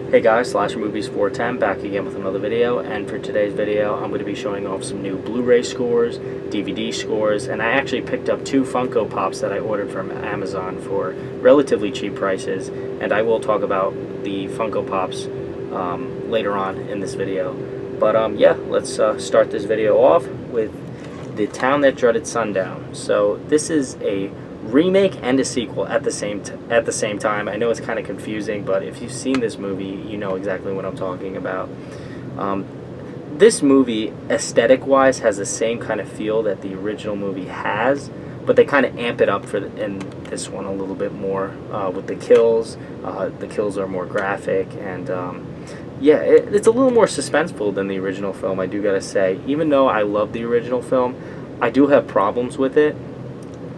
Hey guys, Slash Movies 410 back again with another video, and for today's video I'm going to be showing off some new Blu-ray scores, DVD scores, and I actually picked up two Funko Pops that I ordered from Amazon for relatively cheap prices, and I will talk about the Funko Pops later on in this video. But yeah, let's start this video off with The Town That Dreaded Sundown. So this is a remake and a sequel at the same time. I know it's kind of confusing, but if you've seen this movie, you know exactly what I'm talking about. This movie, aesthetic-wise, has the same kind of feel that the original movie has, but they kind of amp it up in this one a little bit more with the kills. The kills are more graphic, and yeah, it's a little more suspenseful than the original film, I do gotta say. Even though I love the original film, I do have problems with it.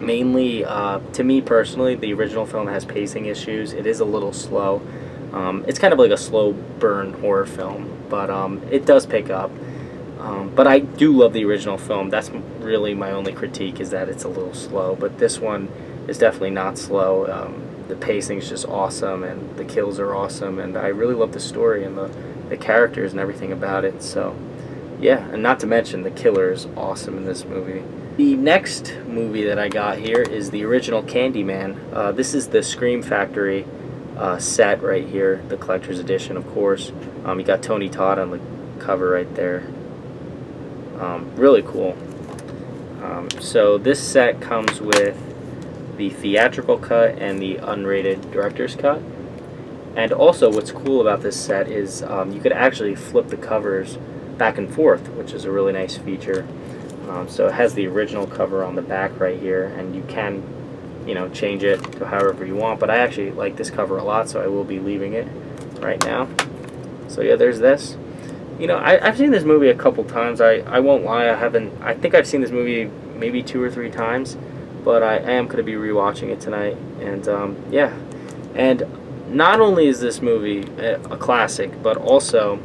Mainly, to me personally, the original film has pacing issues. It is a little slow. It's kind of like a slow burn horror film, but it does pick up. But I do love the original film. That's really my only critique, is that it's a little slow. But this one is definitely not slow. The pacing is just awesome, and the kills are awesome, and I really love the story and the characters and everything about it. So yeah, and not to mention the killer is awesome in this movie. The next movie that I got here is the original Candyman. This is the Scream Factory set right here, the collector's edition, of course. You got Tony Todd on the cover right there. Really cool. So this set comes with the theatrical cut and the unrated director's cut. And also what's cool about this set is you could actually flip the covers back and forth, which is a really nice feature. So it has the original cover on the back right here, and you can, change it to however you want. But I actually like this cover a lot, so I will be leaving it right now. So yeah, there's this. I've seen this movie a couple times. I won't lie, I think I've seen this movie maybe 2 or 3 times, but I am going to be rewatching it tonight. And yeah, and not only is this movie a classic, but also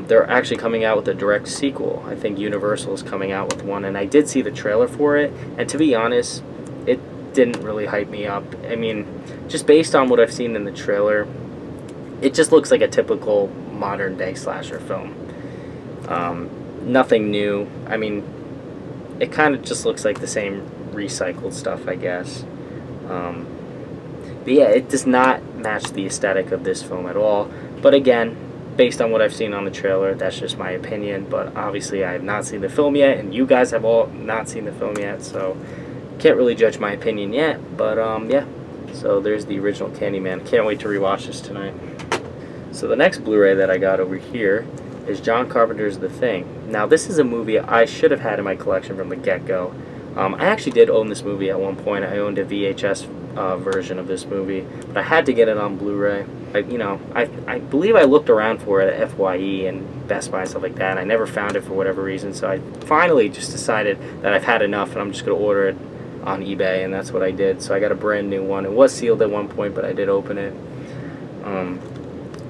they're actually coming out with a direct sequel. I think Universal is coming out with one, and I did see the trailer for it, and to be honest, it didn't really hype me up. I mean, just based on what I've seen in the trailer, it just looks like a typical modern day slasher film. Nothing new. I mean, it kind of just looks like the same recycled stuff, I guess. But yeah, it does not match the aesthetic of this film at all. But again, based on what I've seen on the trailer, that's just my opinion. But obviously I have not seen the film yet, and you guys have all not seen the film yet, so can't really judge my opinion yet. But yeah, so there's the original Candyman. Can't wait to rewatch this tonight. So the next Blu-ray that I got over here is John Carpenter's The Thing. Now this is a movie I should have had in my collection from the get-go. I actually did own this movie at one point. I owned a VHS version of this movie, but I had to get it on Blu-ray. I believe I looked around for it at FYE and Best Buy and stuff like that, and I never found it for whatever reason, so I finally just decided that I've had enough and I'm just going to order it on eBay, and that's what I did. So I got a brand new one. It was sealed at one point, but I did open it.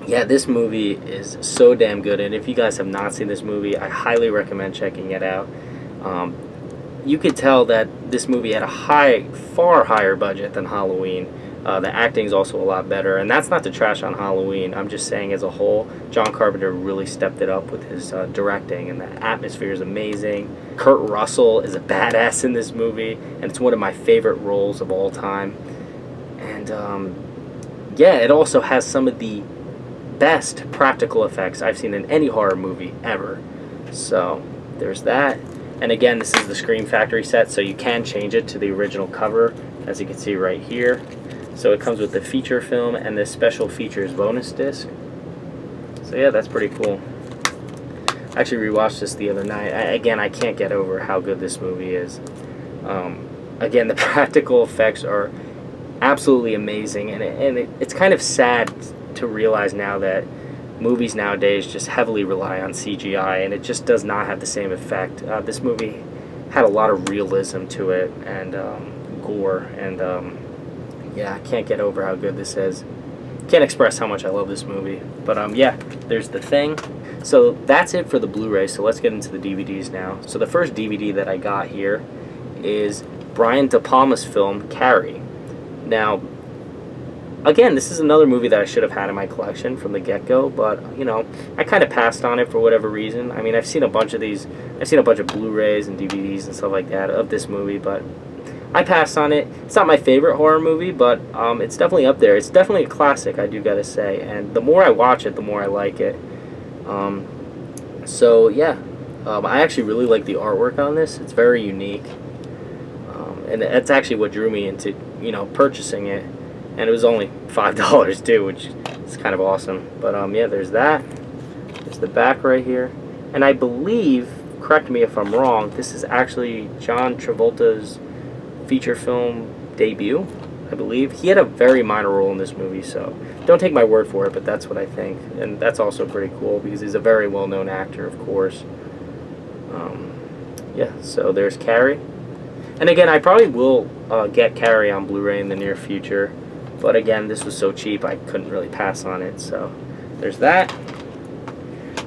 Yeah, this movie is so damn good, and if you guys have not seen this movie, I highly recommend checking it out. You could tell that this movie had a far higher budget than Halloween. The acting is also a lot better, and that's not to trash on Halloween. I'm just saying, as a whole, John Carpenter really stepped it up with his directing, and the atmosphere is amazing. Kurt Russell is a badass in this movie, and it's one of my favorite roles of all time. And yeah, it also has some of the best practical effects I've seen in any horror movie ever. So there's that. And again, this is the Scream Factory set, so you can change it to the original cover, as you can see right here. So it comes with the feature film and the special features bonus disc. So yeah, that's pretty cool. I actually rewatched this the other night. Again, I can't get over how good this movie is. Again, the practical effects are absolutely amazing, and it's kind of sad to realize now that movies nowadays just heavily rely on CGI, and it just does not have the same effect. This movie had a lot of realism to it, and gore, and yeah, I can't get over how good this is. Can't express how much I love this movie. But yeah, there's The Thing. So that's it for the Blu-ray, so let's get into the DVDs now. So the first DVD that I got here is Brian De Palma's film, Carrie. Now, Again, this is another movie that I should have had in my collection from the get-go, but, you know, I kind of passed on it for whatever reason. I mean, I've seen a bunch of these, I've seen a bunch of Blu-rays and DVDs and stuff like that of this movie, but I passed on it. It's not my favorite horror movie, but it's definitely up there. It's definitely a classic, I do gotta say, and the more I watch it, the more I like it. So, yeah, I actually really like the artwork on this. It's very unique, and that's actually what drew me into, you know, purchasing it. And it was only $5 too, which is kind of awesome. But yeah, there's that. There's the back right here. And I believe, correct me if I'm wrong, this is actually John Travolta's feature film debut, I believe. He had a very minor role in this movie, so don't take my word for it, but that's what I think. And that's also pretty cool because he's a very well-known actor, of course. Yeah, so there's Carrie. And again, I probably will get Carrie on Blu-ray in the near future. But again, this was so cheap, I couldn't really pass on it. So there's that.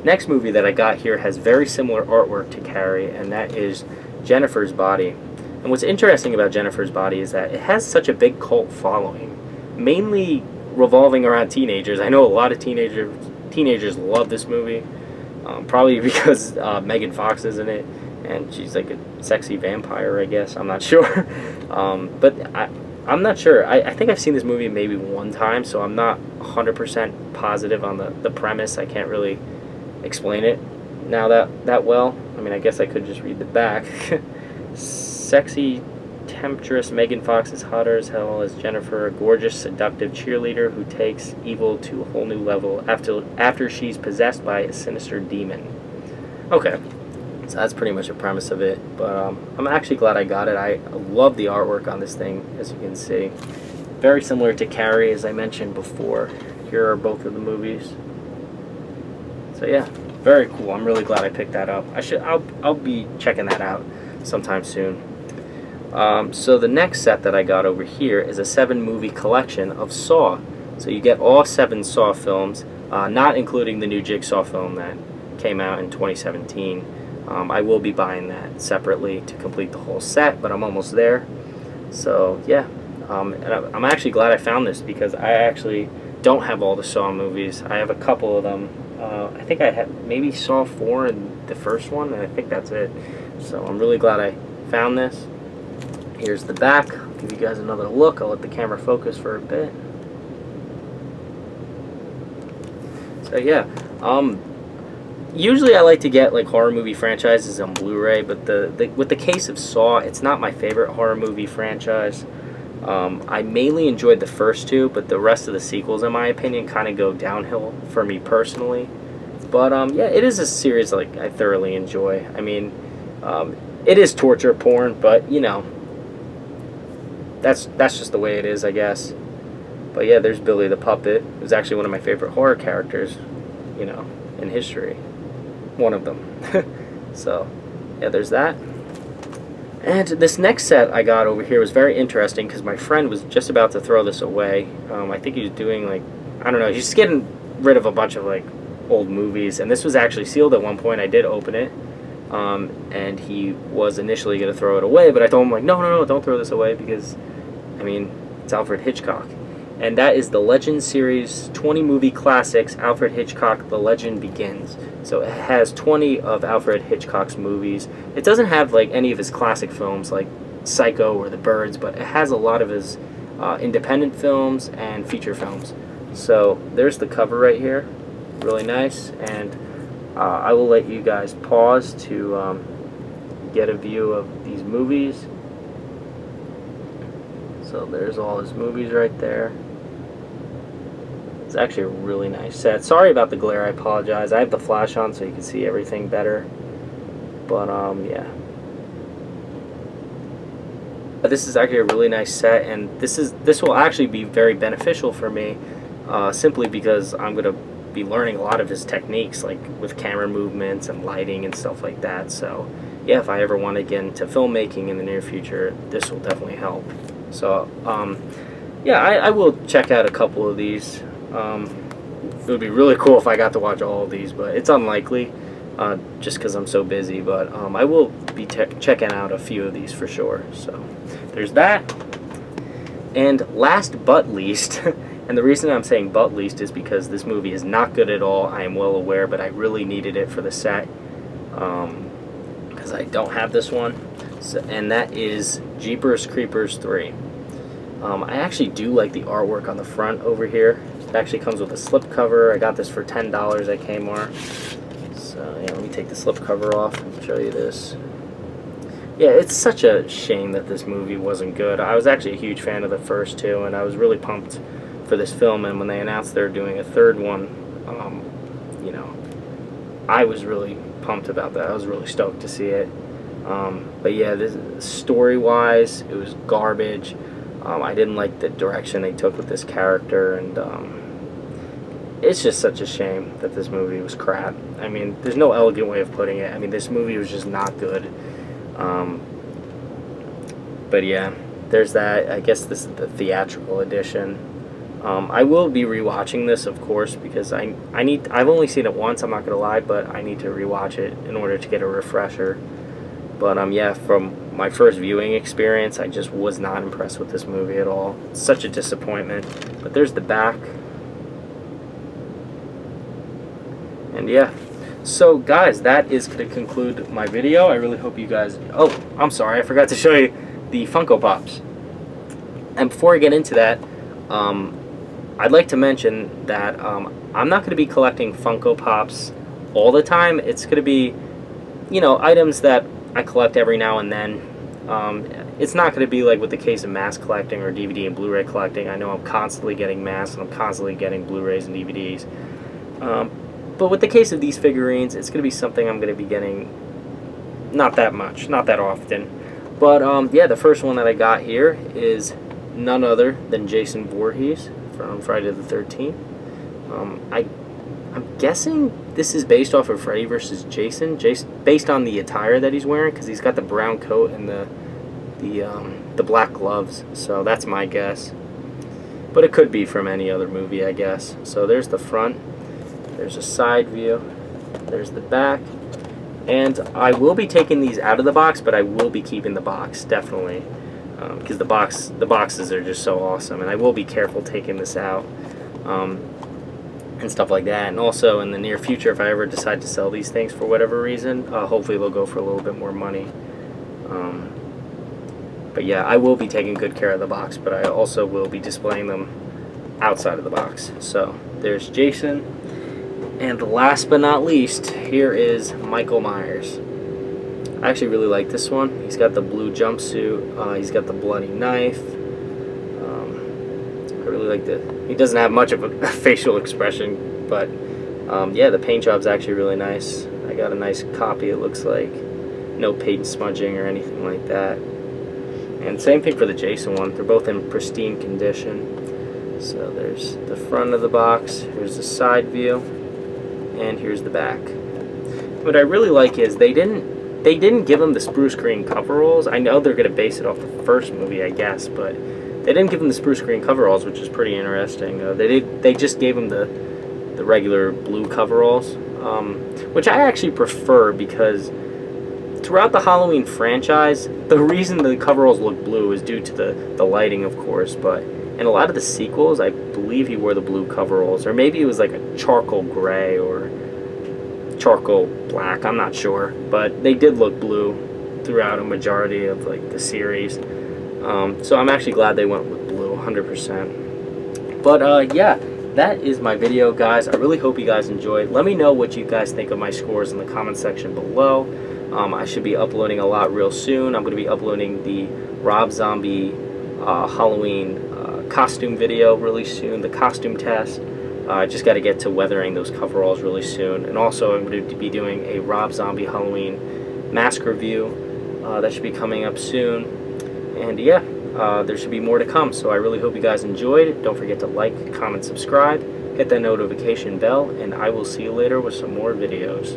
Next movie that I got here has very similar artwork to Carrie, and that is Jennifer's Body. And what's interesting about Jennifer's Body is that it has such a big cult following, mainly revolving around teenagers. I know a lot of teenagers love this movie, probably because Megan Fox is in it, and she's like a sexy vampire, I guess. I'm not sure. But I'm not sure. I think I've seen this movie maybe one time, so I'm not 100% positive on the premise. I can't really explain it now that well. I mean, I guess I could just read the back. Sexy, temptress Megan Fox is hotter as hell as Jennifer, a gorgeous, seductive cheerleader who takes evil to a whole new level after she's possessed by a sinister demon. Okay. So that's pretty much the premise of it, but I'm actually glad I got it. I love the artwork on this thing, as you can see. Very similar to Carrie, as I mentioned before. Here are both of the movies. So yeah, very cool. I'm really glad I picked that up. I'll be checking that out sometime soon. So the next set that I got over here is a 7-movie collection of Saw. So you get all 7 Saw films, not including the new Jigsaw film that came out in 2017. I will be buying that separately to complete the whole set, but I'm almost there. So yeah, and I'm actually glad I found this because I actually don't have all the Saw movies. I have a couple of them. I think I had maybe Saw 4 in the first one, and I think that's it. So I'm really glad I found this. Here's the back. I'll give you guys another look. I'll let the camera focus for a bit. So yeah, usually I like to get like horror movie franchises on Blu-ray, but with the case of Saw, it's not my favorite horror movie franchise. I mainly enjoyed the first 2, but the rest of the sequels, in my opinion, kind of go downhill for me personally. But yeah, it is a series like I thoroughly enjoy. I mean, it is torture porn, but you know, that's just the way it is, I guess. But yeah, there's Billy the Puppet. It was actually one of my favorite horror characters, you know, in history. One of them. So yeah, there's that. And this next set I got over here was very interesting because my friend was just about to throw this away. I think he was doing like, I don't know, he's just getting rid of a bunch of like old movies, and this was actually sealed at one point. I did open it, and he was initially going to throw it away, but I told him like, no, don't throw this away because, I mean, it's Alfred Hitchcock. And that is the Legend series 20 movie classics, Alfred Hitchcock, The Legend Begins. So it has 20 of Alfred Hitchcock's movies. It doesn't have like any of his classic films like Psycho or The Birds, but it has a lot of his independent films and feature films. So there's the cover right here, really nice, and I will let you guys pause to get a view of these movies. So there's all his movies right there. It's actually a really nice set. Sorry about the glare, I apologize. I have the flash on so you can see everything better. But yeah. This is actually a really nice set, and this will actually be very beneficial for me, simply because I'm going to be learning a lot of his techniques, like with camera movements and lighting and stuff like that. So yeah, if I ever want to get into filmmaking in the near future, this will definitely help. So yeah, I will check out a couple of these. It would be really cool if I got to watch all of these, but it's unlikely, just because I'm so busy. But I will be checking out a few of these for sure. So there's that. And last but least And the reason I'm saying but least is because this movie is not good at all. I am well aware, but I really needed it for the set, because I don't have this one. So, and that is Jeepers Creepers 3. I actually do like the artwork on the front over here. It actually comes with a slipcover. I got this for $10 at Kmart. So yeah, let me take the slipcover off and show you this. Yeah, it's such a shame that this movie wasn't good. I was actually a huge fan of the first two, and I was really pumped for this film. And when they announced they're doing a third one, you know, I was really pumped about that. I was really stoked to see it. But yeah, this, story-wise, it was garbage. I didn't like the direction they took with this character, and it's just such a shame that this movie was crap. I mean, there's no elegant way of putting it. I mean, this movie was just not good. But yeah, there's that. I guess this is the theatrical edition. I will be rewatching this, of course, because I've only seen it once, I'm not gonna lie, but I need to rewatch it in order to get a refresher. But yeah, from my first viewing experience, I just was not impressed with this movie at all. It's such a disappointment. But there's the back. And yeah. So guys, that is going to conclude my video. I really hope you guys... Oh, I'm sorry, I forgot to show you the Funko Pops. And before I get into that, I'd like to mention that I'm not going to be collecting Funko Pops all the time. It's going to be, you know, items that I collect every now and then. It's not going to be like with the case of mass collecting or DVD and Blu-ray collecting. I know I'm constantly getting mass and I'm constantly getting Blu-rays and DVDs. But with the case of these figurines, it's going to be something I'm going to be getting not that much, not that often. But yeah, the first one that I got here is none other than Jason Voorhees from Friday the 13th. I'm guessing this is based off of Freddy vs. Jason, based on the attire that he's wearing, because he's got the brown coat and the black gloves. So that's my guess. But it could be from any other movie, I guess. So there's the front. There's a side view. There's the back. And I will be taking these out of the box, but I will be keeping the box, definitely. Because the boxes are just so awesome. And I will be careful taking this out. And stuff like that. And also in the near future, if I ever decide to sell these things for whatever reason, hopefully they'll go for a little bit more money. But yeah, I will be taking good care of the box, but I also will be displaying them outside of the box. So there's Jason, and last but not least, here is Michael Myers. I actually really like this one. He's got the blue jumpsuit, he's got the bloody knife. I really like the... He doesn't have much of a facial expression, but yeah, the paint job's actually really nice. I got a nice copy, it looks like. No paint smudging or anything like that. And same thing for the Jason one. They're both in pristine condition. So there's the front of the box, here's the side view, and here's the back. What I really like is they didn't give them the spruce green coveralls. I know they're going to base it off the first movie, I guess, but they didn't give them the spruce green coveralls, which is pretty interesting. They just gave them the regular blue coveralls, which I actually prefer, because throughout the Halloween franchise, the reason the coveralls look blue is due to the lighting, of course, but in a lot of the sequels, I believe he wore the blue coveralls, or maybe it was like a charcoal gray or charcoal black, I'm not sure, but they did look blue throughout a majority of like the series. So I'm actually glad they went with blue, 100%. But yeah, that is my video, guys. I really hope you guys enjoyed. Let me know what you guys think of my scores in the comment section below. I should be uploading a lot real soon. I'm going to be uploading the Rob Zombie Halloween costume video really soon, the costume test. I just got to get to weathering those coveralls really soon. And also I'm going to be doing a Rob Zombie Halloween mask review. That should be coming up soon. And yeah, there should be more to come. So I really hope you guys enjoyed. Don't forget to like, comment, subscribe, hit that notification bell, and I will see you later with some more videos.